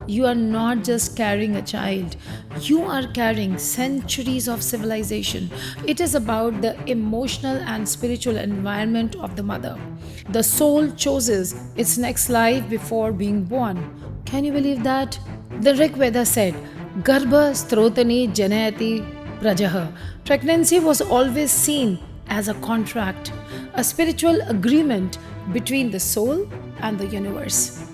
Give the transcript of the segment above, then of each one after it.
you are not just carrying a child, you are carrying centuries of civilization. It is about the emotional and spiritual environment of the mother. The soul chooses its next life before being born. Can you believe that? The Rig Veda said, Garbha Strotani Janayati Prajaha. Pregnancy was always seen as a contract, a spiritual agreement between the soul and the universe.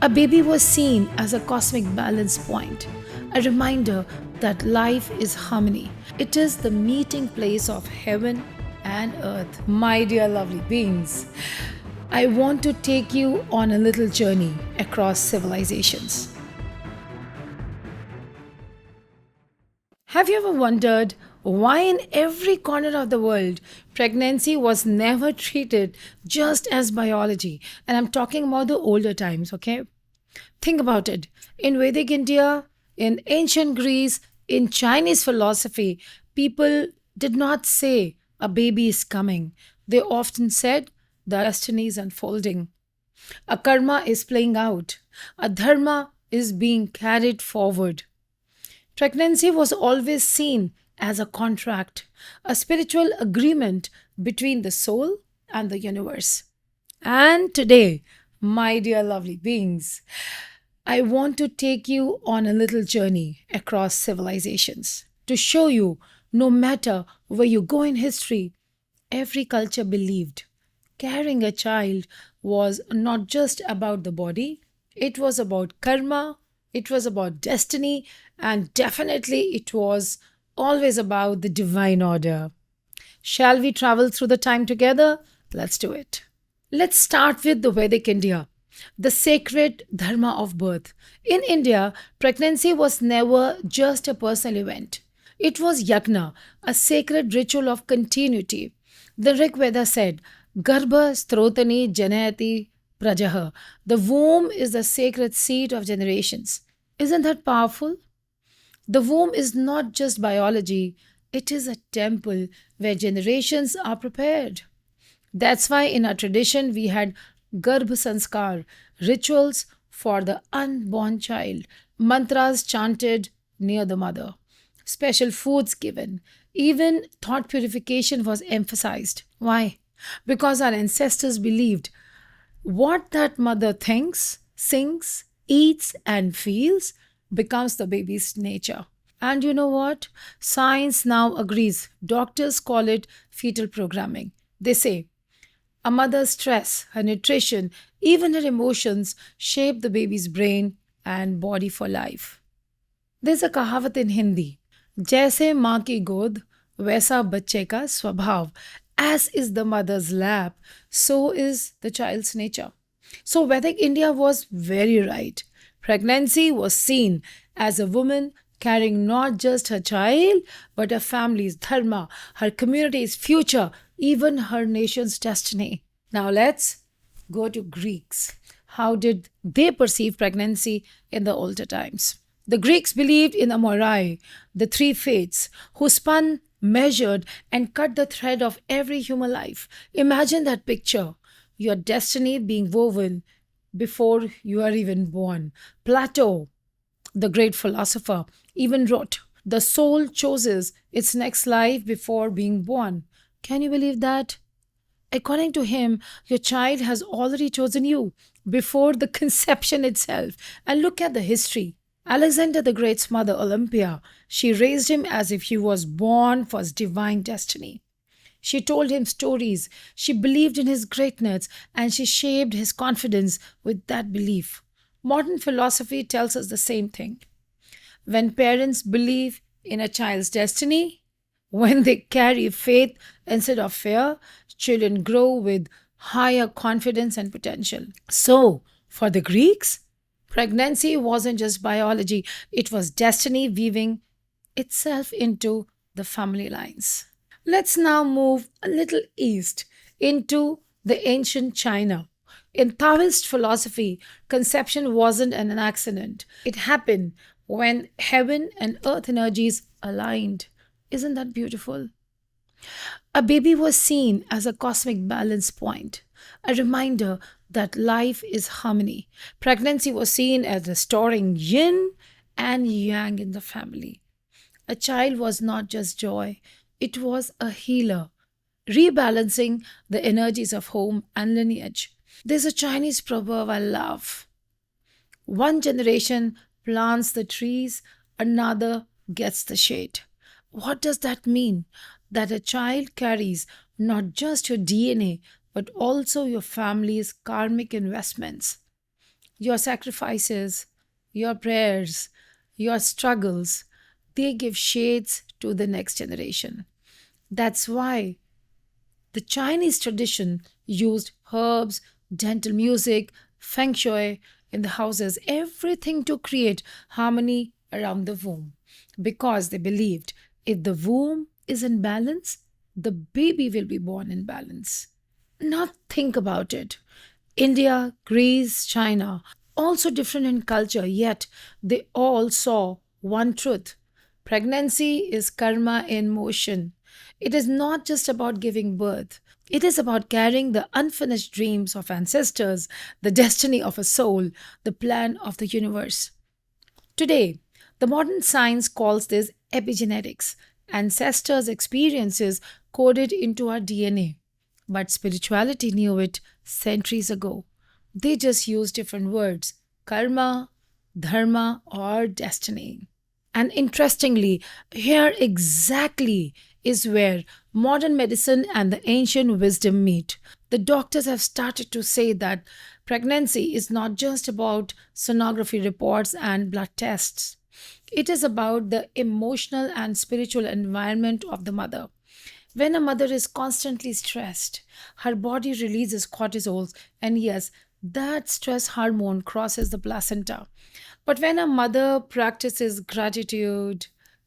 A baby was seen as a cosmic balance point, a reminder that life is harmony. It is the meeting place of heaven and earth. My dear lovely beings, I want to take you on a little journey across civilizations. Have you ever wondered why, in every corner of the world, pregnancy was never treated just as biology? And I'm talking about the older times, okay? Think about it. In Vedic India, in ancient Greece, in Chinese philosophy, people did not say a baby is coming. They often said the destiny is unfolding. A karma is playing out. A dharma is being carried forward. Pregnancy was always seen as a contract, a spiritual agreement between the soul and the universe. And today, my dear lovely beings, I want to take you on a little journey across civilizations to show you no matter where you go in history, every culture believed carrying a child was not just about the body, it was about karma, it was about destiny, and definitely it was always about the divine order. Shall we travel through the time together? Let's do it. Let's start with the Vedic India, the sacred dharma of birth. In India, pregnancy was never just a personal event. It was yagna, a sacred ritual of continuity. The Rig Veda said, Garbha Strotani Janayati Prajaha. The womb is the sacred seat of generations. Isn't that powerful? The womb is not just biology, it is a temple where generations are prepared. That's why in our tradition we had Garbh Sanskar, rituals for the unborn child, mantras chanted near the mother, special foods given, even thought purification was emphasized. Why? Because our ancestors believed what that mother thinks, sings, eats, and feels becomes the baby's nature. And you know what? Science now agrees. Doctors call it fetal programming. They say a mother's stress, her nutrition, even her emotions shape the baby's brain and body for life. There's a कहावत in Hindi, जैसे माँ की गोद वैसा बच्चे का स्वभाव. As is the mother's lap, so is the child's nature. So Vedic India was very right. Pregnancy was seen as a woman carrying not just her child, but her family's dharma, her community's future, even her nation's destiny. Now let's go to Greeks. How did they perceive pregnancy in the older times? The Greeks believed in the moirai, the three fates, who spun, measured, and cut the thread of every human life. Imagine that picture, your destiny being woven before you are even born. Plato, the great philosopher, even wrote, the soul chooses its next life before being born. Can you believe that? According to him, your child has already chosen you before the conception itself. And look at the history. Alexander the Great's mother, Olympia, she raised him as if he was born for his divine destiny. She told him stories, she believed in his greatness, and she shaped his confidence with that belief. Modern philosophy tells us the same thing. When parents believe in a child's destiny, when they carry faith instead of fear, children grow with higher confidence and potential. So, for the Greeks, pregnancy wasn't just biology, it was destiny weaving itself into the family lines. Let's now move a little east into the ancient China. In Taoist philosophy, conception wasn't an accident. It happened when heaven and earth energies aligned. Isn't that beautiful? A baby was seen as a cosmic balance point, a reminder that life is harmony. Pregnancy was seen as restoring yin and yang in the family. A child was not just joy, it was a healer, rebalancing the energies of home and lineage. There's a Chinese proverb I love: one generation plants the trees, another gets the shade. What does that mean? That a child carries not just your DNA, but also your family's karmic investments, your sacrifices, your prayers, your struggles. They give shades to the next generation. That's why the Chinese tradition used herbs, gentle music, feng shui in the houses, everything to create harmony around the womb. Because they believed if the womb is in balance, the baby will be born in balance. Now think about it. India, Greece, China, also different in culture, yet they all saw one truth. Pregnancy is karma in motion. It is not just about giving birth. It is about carrying the unfinished dreams of ancestors, the destiny of a soul, the plan of the universe. Today, the modern science calls this epigenetics, ancestors' experiences coded into our DNA. But spirituality knew it centuries ago. They just used different words: karma, dharma, or destiny. And interestingly, here exactly is where modern medicine and the ancient wisdom meet. The doctors have started to say that pregnancy is not just about sonography reports and blood tests. It is about the emotional and spiritual environment of the mother. When a mother is constantly stressed, her body releases cortisols, and yes, that stress hormone crosses the placenta. But when a mother practices gratitude,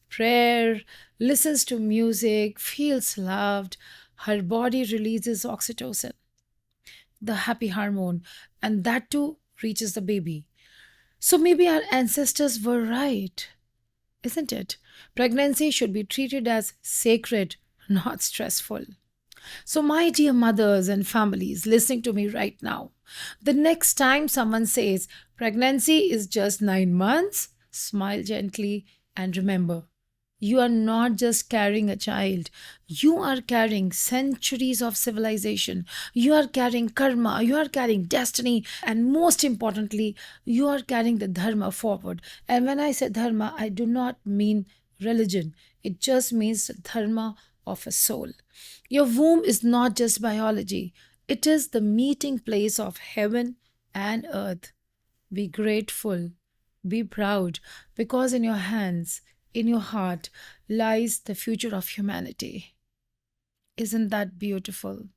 prayer, listens to music, feels loved, her body releases oxytocin, the happy hormone, and that too reaches the baby. So maybe our ancestors were right, isn't it? Pregnancy should be treated as sacred, not stressful. So, my dear mothers and families listening to me right now, the next time someone says pregnancy is just 9 months, smile gently and remember, you are not just carrying a child, you are carrying centuries of civilization, you are carrying karma, you are carrying destiny, and most importantly, you are carrying the dharma forward. And when I say dharma, I do not mean religion, it just means the dharma of a soul. Your womb is not just biology, it is the meeting place of heaven and earth. Be grateful, be proud, because in your hands, in your heart, lies the future of humanity. Isn't that beautiful?